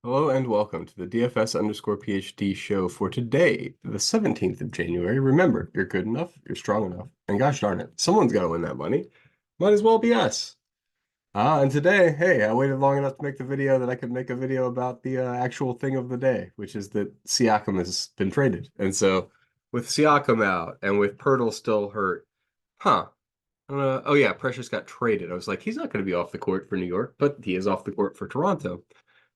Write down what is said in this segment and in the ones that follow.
Hello and welcome to the DFS_PhD show for today, the 17th of January. Remember, you're good enough, you're strong enough, and gosh darn it, someone's got to win that money. Might as well be us. And today, hey, I waited long enough to make the video that I could make a video about the actual thing of the day, which is that Siakam has been traded. And so, with Siakam out and with Pirtle still hurt, huh? Oh yeah, Precious got traded. I was like, he's not going to be off the court for New York, but he is off the court for Toronto.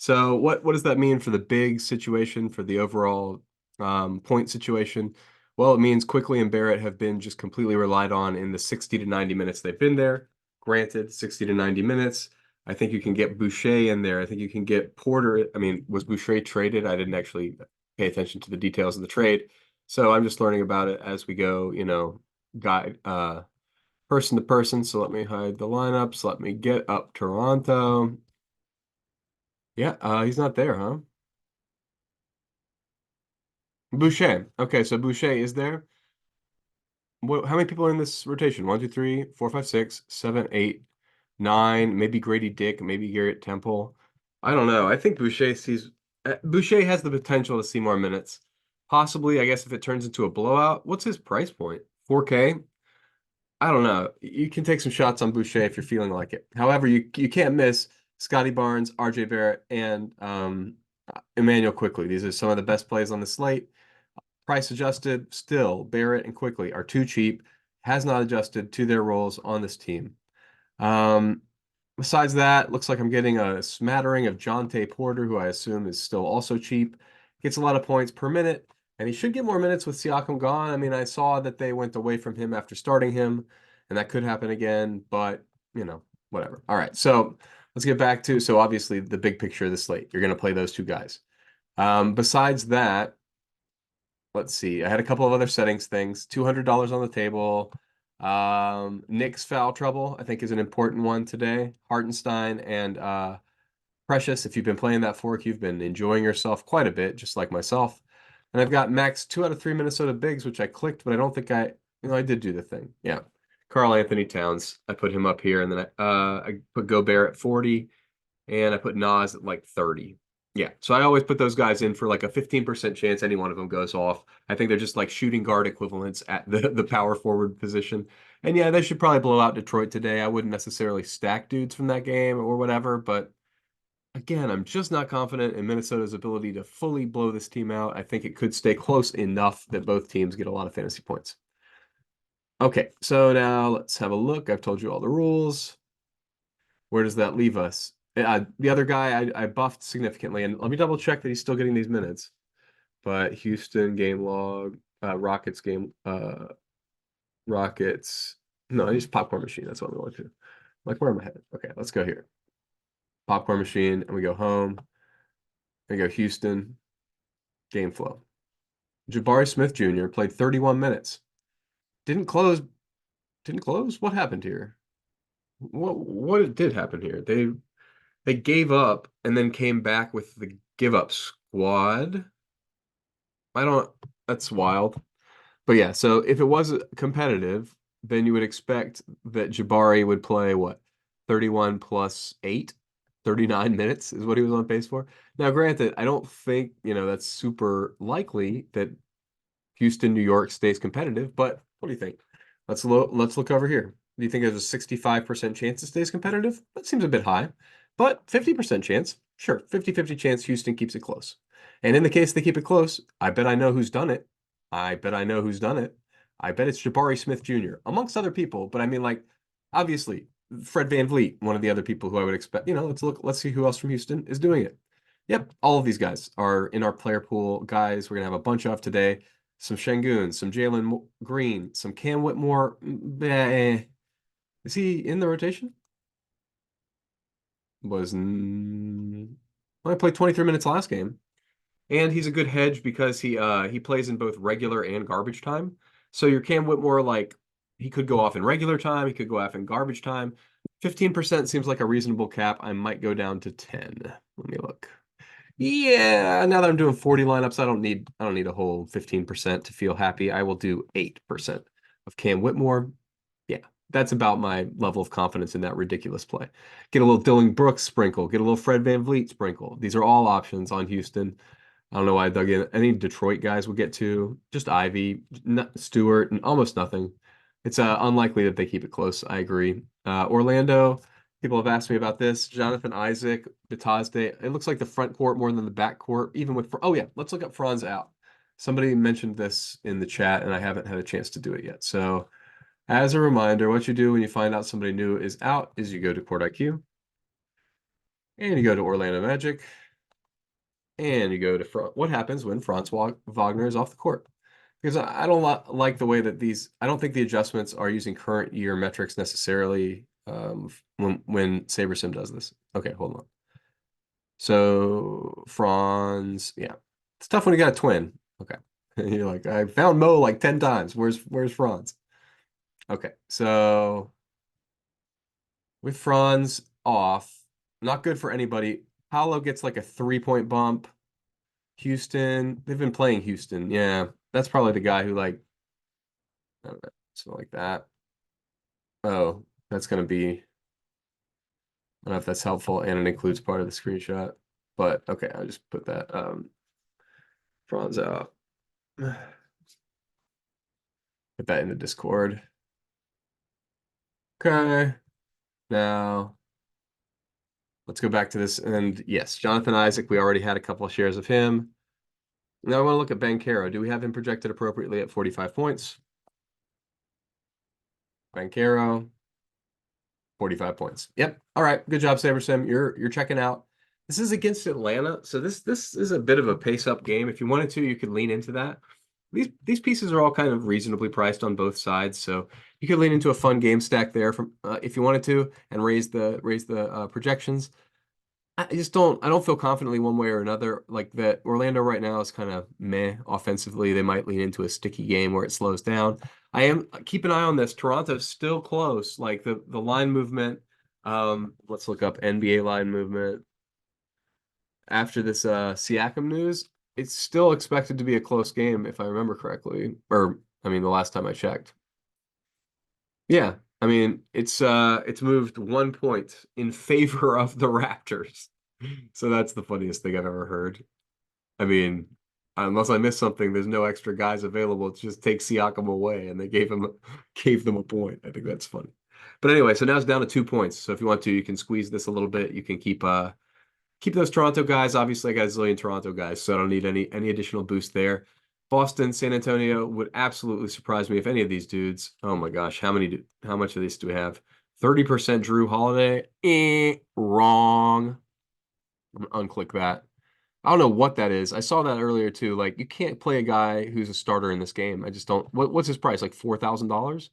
So what does that mean for the big situation, for the overall point situation? Well, it means Quickley and Barrett have been just completely relied on in the 60 to 90 minutes they've been there. Granted, 60 to 90 minutes. I think you can get Boucher in there. I think you can get Porter. I mean, was Boucher traded? I didn't actually pay attention to the details of the trade. So I'm just learning about it as we go, guide person to person. So let me hide the lineups. Let me get up Toronto. Yeah, he's not there, huh? Boucher. Okay, so Boucher is there. How many people are in this rotation? One, two, three, four, five, six, seven, eight, nine. Maybe Grady Dick, maybe Garrett Temple. I don't know. I think Boucher has the potential to see more minutes. Possibly, I guess if it turns into a blowout. What's his price point? 4K? I don't know. You can take some shots on Boucher if you're feeling like it. However, you can't miss Scotty Barnes, RJ Barrett, and Emmanuel Quickley. These are some of the best plays on the slate. Price adjusted, still Barrett and Quickley are too cheap. Has not adjusted to their roles on this team. Um, Besides that, looks like I'm getting a smattering of Jonte Porter, who I assume is still also cheap. Gets a lot of points per minute, and he should get more minutes with Siakam gone. I mean, I saw that they went away from him after starting him, and that could happen again, but whatever. All right, so let's get back to obviously the big picture of the slate. You're going to play those two guys. Besides that, let's see. I had a couple of other settings things. $200 on the table. Knicks foul trouble, I think, is an important one today. Hartenstein and Precious. If you've been playing that fork, you've been enjoying yourself quite a bit, just like myself. And I've got max 2 out of 3 Minnesota bigs, which I clicked, but I don't think I did do the thing. Yeah. Karl Anthony Towns. I put him up here, and then I put Gobert at 40, and I put Nas at like 30. Yeah, so I always put those guys in for like a 15% chance any one of them goes off. I think they're just like shooting guard equivalents at the power forward position. And yeah, they should probably blow out Detroit today. I wouldn't necessarily stack dudes from that game or whatever, but again, I'm just not confident in Minnesota's ability to fully blow this team out. I think it could stay close enough that both teams get a lot of fantasy points. Okay, so now let's have a look. I've told you all the rules. Where does that leave us? The other guy I buffed significantly, and let me double check that he's still getting these minutes. But Houston game log, Rockets. No, he's popcorn machine. That's what I'm going to. Like, where am I headed? Okay, let's go here. Popcorn machine, and we go home. And go Houston. Game flow. Jabari Smith Jr. played 31 minutes. Didn't close. Didn't close. What happened here? What did happen here? They gave up and then came back with the give up squad. I don't, that's wild. But yeah, so if it was competitive, then you would expect that Jabari would play what? 31 plus 8, 39 minutes is what he was on pace for. Now, granted, I don't think, that's super likely that Houston, New York stays competitive, but what do you think? Let's look over here. Do you think there's a 65% chance it stays competitive? That seems a bit high, but 50% chance. Sure, 50-50 chance Houston keeps it close. And in the case they keep it close, I bet I know who's done it. I bet I know who's done it. I bet it's Jabari Smith Jr., amongst other people, but I mean, like, obviously, Fred VanVleet, one of the other people who I would expect. Let's see who else from Houston is doing it. Yep, all of these guys are in our player pool. Guys, we're gonna have a bunch of today. Some Şengün, some Jalen Green, some Cam Whitmore. Is he in the rotation? Well, I played 23 minutes last game. And he's a good hedge because he plays in both regular and garbage time. So your Cam Whitmore, like, he could go off in regular time, he could go off in garbage time. 15% seems like a reasonable cap. I might go down to 10. Let me look. Yeah, now that I'm doing 40 lineups, I don't need a whole 15% to feel happy. I will do 8% of Cam Whitmore. Yeah, that's about my level of confidence in that ridiculous play. Get a little Dylan Brooks sprinkle, get a little Fred VanVleet sprinkle. These are all options on Houston. I don't know why I dug in. Any Detroit guys would get to just Ivy, Stewart, and almost nothing. It's unlikely that they keep it close. I agree. Orlando, people have asked me about this. Jonathan Isaac, Batazde. It looks like the front court more than the back court, even with. Oh yeah, let's look up Franz out. Somebody mentioned this in the chat, and I haven't had a chance to do it yet. So, as a reminder, what you do when you find out somebody new is out is you go to Court IQ and you go to Orlando Magic. And you go to front. What happens when Franz Wagner is off the court? Because I don't like the way that I don't think the adjustments are using current year metrics necessarily when SaberSim does this. Okay, hold on. So Franz, yeah. It's tough when you got a twin. Okay. You're like, I found Mo like 10 times. Where's Franz? Okay, so with Franz off, not good for anybody. Paolo gets like a 3-point bump. Houston, they've been playing Houston. Yeah, that's probably the guy who like, I don't know, something like that. Oh, that's going to be, I don't know if that's helpful and it includes part of the screenshot, but okay, I'll just put that Franz out. Put that in the Discord. Okay, now let's go back to this. And yes, Jonathan Isaac, we already had a couple of shares of him. Now I want to look at Banchero. Do we have him projected appropriately at 45 points? Banchero, 45 points. Yep. All right. Good job, SaberSim. You're checking out. This is against Atlanta, so this is a bit of a pace-up game. If you wanted to, you could lean into that. These pieces are all kind of reasonably priced on both sides, so you could lean into a fun game stack there from if you wanted to and raise the projections. I don't feel confidently one way or another. Like that Orlando right now is kind of meh offensively. They might lean into a sticky game where it slows down. Keep an eye on this. Toronto's still close. Like the line movement. Let's look up NBA line movement. After this Siakam news, it's still expected to be a close game if I remember correctly. Or I mean the last time I checked. Yeah. I mean, it's moved 1 point in favor of the Raptors. So that's the funniest thing I've ever heard. I mean, unless I missed something, there's no extra guys available to just take Siakam away, and they gave them a point. I think that's funny. But anyway, so now it's down to 2 points. So if you want to, you can squeeze this a little bit. You can keep those Toronto guys. Obviously, I got a zillion Toronto guys, so I don't need any additional boost there. Boston, San Antonio would absolutely surprise me if any of these dudes. Oh my gosh, how much of this do we have? 30% Drew Holiday. Wrong. I'm gonna unclick that. I don't know what that is. I saw that earlier too. Like you can't play a guy who's a starter in this game. I just don't. What's his price? Like $4,000,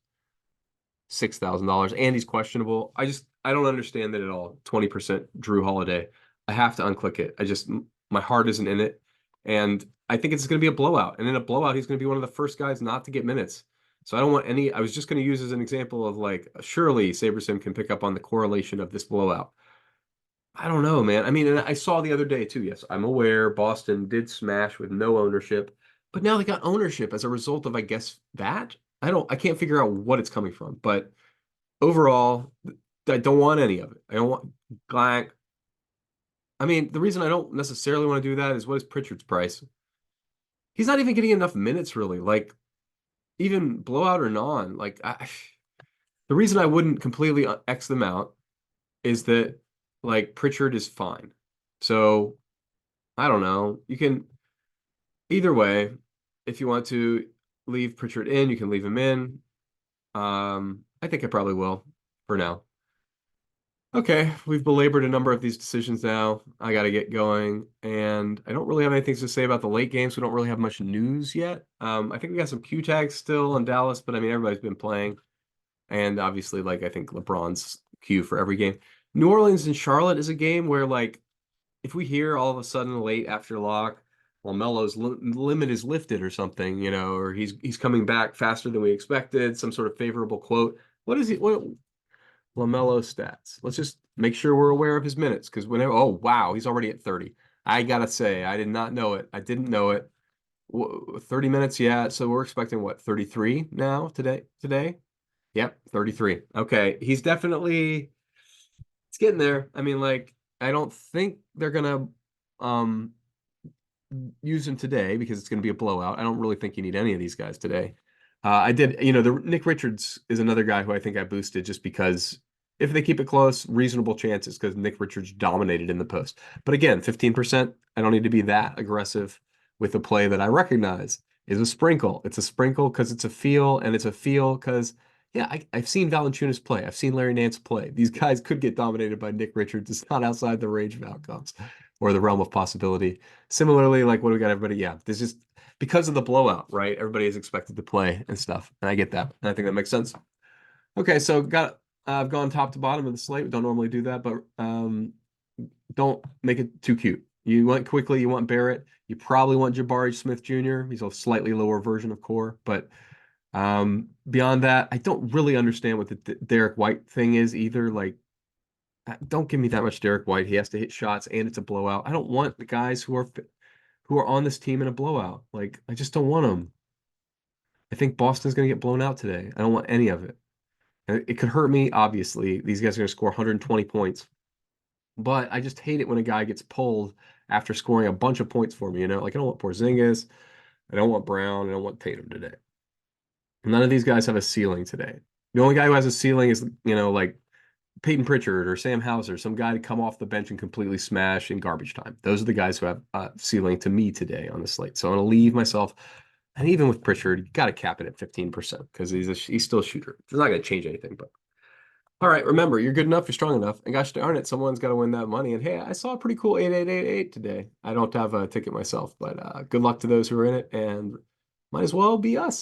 $6,000, and he's questionable. I don't understand that at all. 20% Drew Holiday. I have to unclick it. My heart isn't in it, and I think it's going to be a blowout. And in a blowout, he's going to be one of the first guys not to get minutes. So I don't want any. I was just going to use as an example of like surely SaberSim can pick up on the correlation of this blowout. I don't know, man. I mean, and I saw the other day too. Yes, I'm aware Boston did smash with no ownership, but now they got ownership as a result of, I guess, that. I can't figure out what it's coming from, but overall, I don't want any of it. I don't want like, I mean, the reason I don't necessarily want to do that is what is Pritchard's price? He's not even getting enough minutes, really. Like, even blowout or non, the reason I wouldn't completely X them out is that like Pritchard is fine. So I don't know. You can either way, if you want to leave Pritchard in, you can leave him in. I think I probably will for now. Okay, we've belabored a number of these decisions now. I got to get going, and I don't really have anything to say about the late games. We don't really have much news yet. I think we got some Q tags still in Dallas, but I mean everybody's been playing, and obviously, like I think LeBron's Q for every game. New Orleans and Charlotte is a game where like if we hear all of a sudden late after lock, Melo's limit is lifted or something, or he's coming back faster than we expected, some sort of favorable quote. What is he? What LaMelo stats? Let's just make sure we're aware of his minutes because whenever, oh wow, he's already at 30. I gotta say, I did not know it. I didn't know it. 30 minutes, yeah. So we're expecting what, 33 now today? Today? Yep, 33. Okay, he's definitely it's getting there. I mean, like, I don't think they're gonna um use him today because it's gonna be a blowout. I don't really think you need any of these guys today. I did, the Nick Richards is another guy who I think I boosted just because if they keep it close, reasonable chances because Nick Richards dominated in the post. But again, 15%, I don't need to be that aggressive with a play that I recognize is a sprinkle. It's a sprinkle because it's a feel, and it's a feel because yeah, I've seen Valanciunas play. I've seen Larry Nance play. These guys could get dominated by Nick Richards. It's not outside the range of outcomes or the realm of possibility. Similarly, like what do we got, everybody? Yeah, this is because of the blowout, right? Everybody is expected to play and stuff. And I get that. And I think that makes sense. Okay, so I've gone top to bottom of the slate. We don't normally do that, but don't make it too cute. You want Quickley, you want Barrett, you probably want Jabari Smith Jr. He's a slightly lower version of Core, but beyond that, I don't really understand what the Derek White thing is either. Like, don't give me that much Derek White. He has to hit shots and it's a blowout. I don't want the guys who are on this team in a blowout. Like, I just don't want them. I think Boston's going to get blown out today. I don't want any of it. And it could hurt me, obviously. These guys are going to score 120 points. But I just hate it when a guy gets pulled after scoring a bunch of points for me, Like, I don't want Porzingis. I don't want Brown. I don't want Tatum today. None of these guys have a ceiling today. The only guy who has a ceiling is, like Peyton Pritchard or Sam Hauser, some guy to come off the bench and completely smash in garbage time. Those are the guys who have ceiling to me today on the slate. So I'm going to leave myself. And even with Pritchard, you got to cap it at 15% because he's still a shooter. It's not going to change anything. But all right, remember, you're good enough, you're strong enough. And gosh darn it, someone's got to win that money. And hey, I saw a pretty cool 8888 today. I don't have a ticket myself, but good luck to those who are in it. And might as well be us.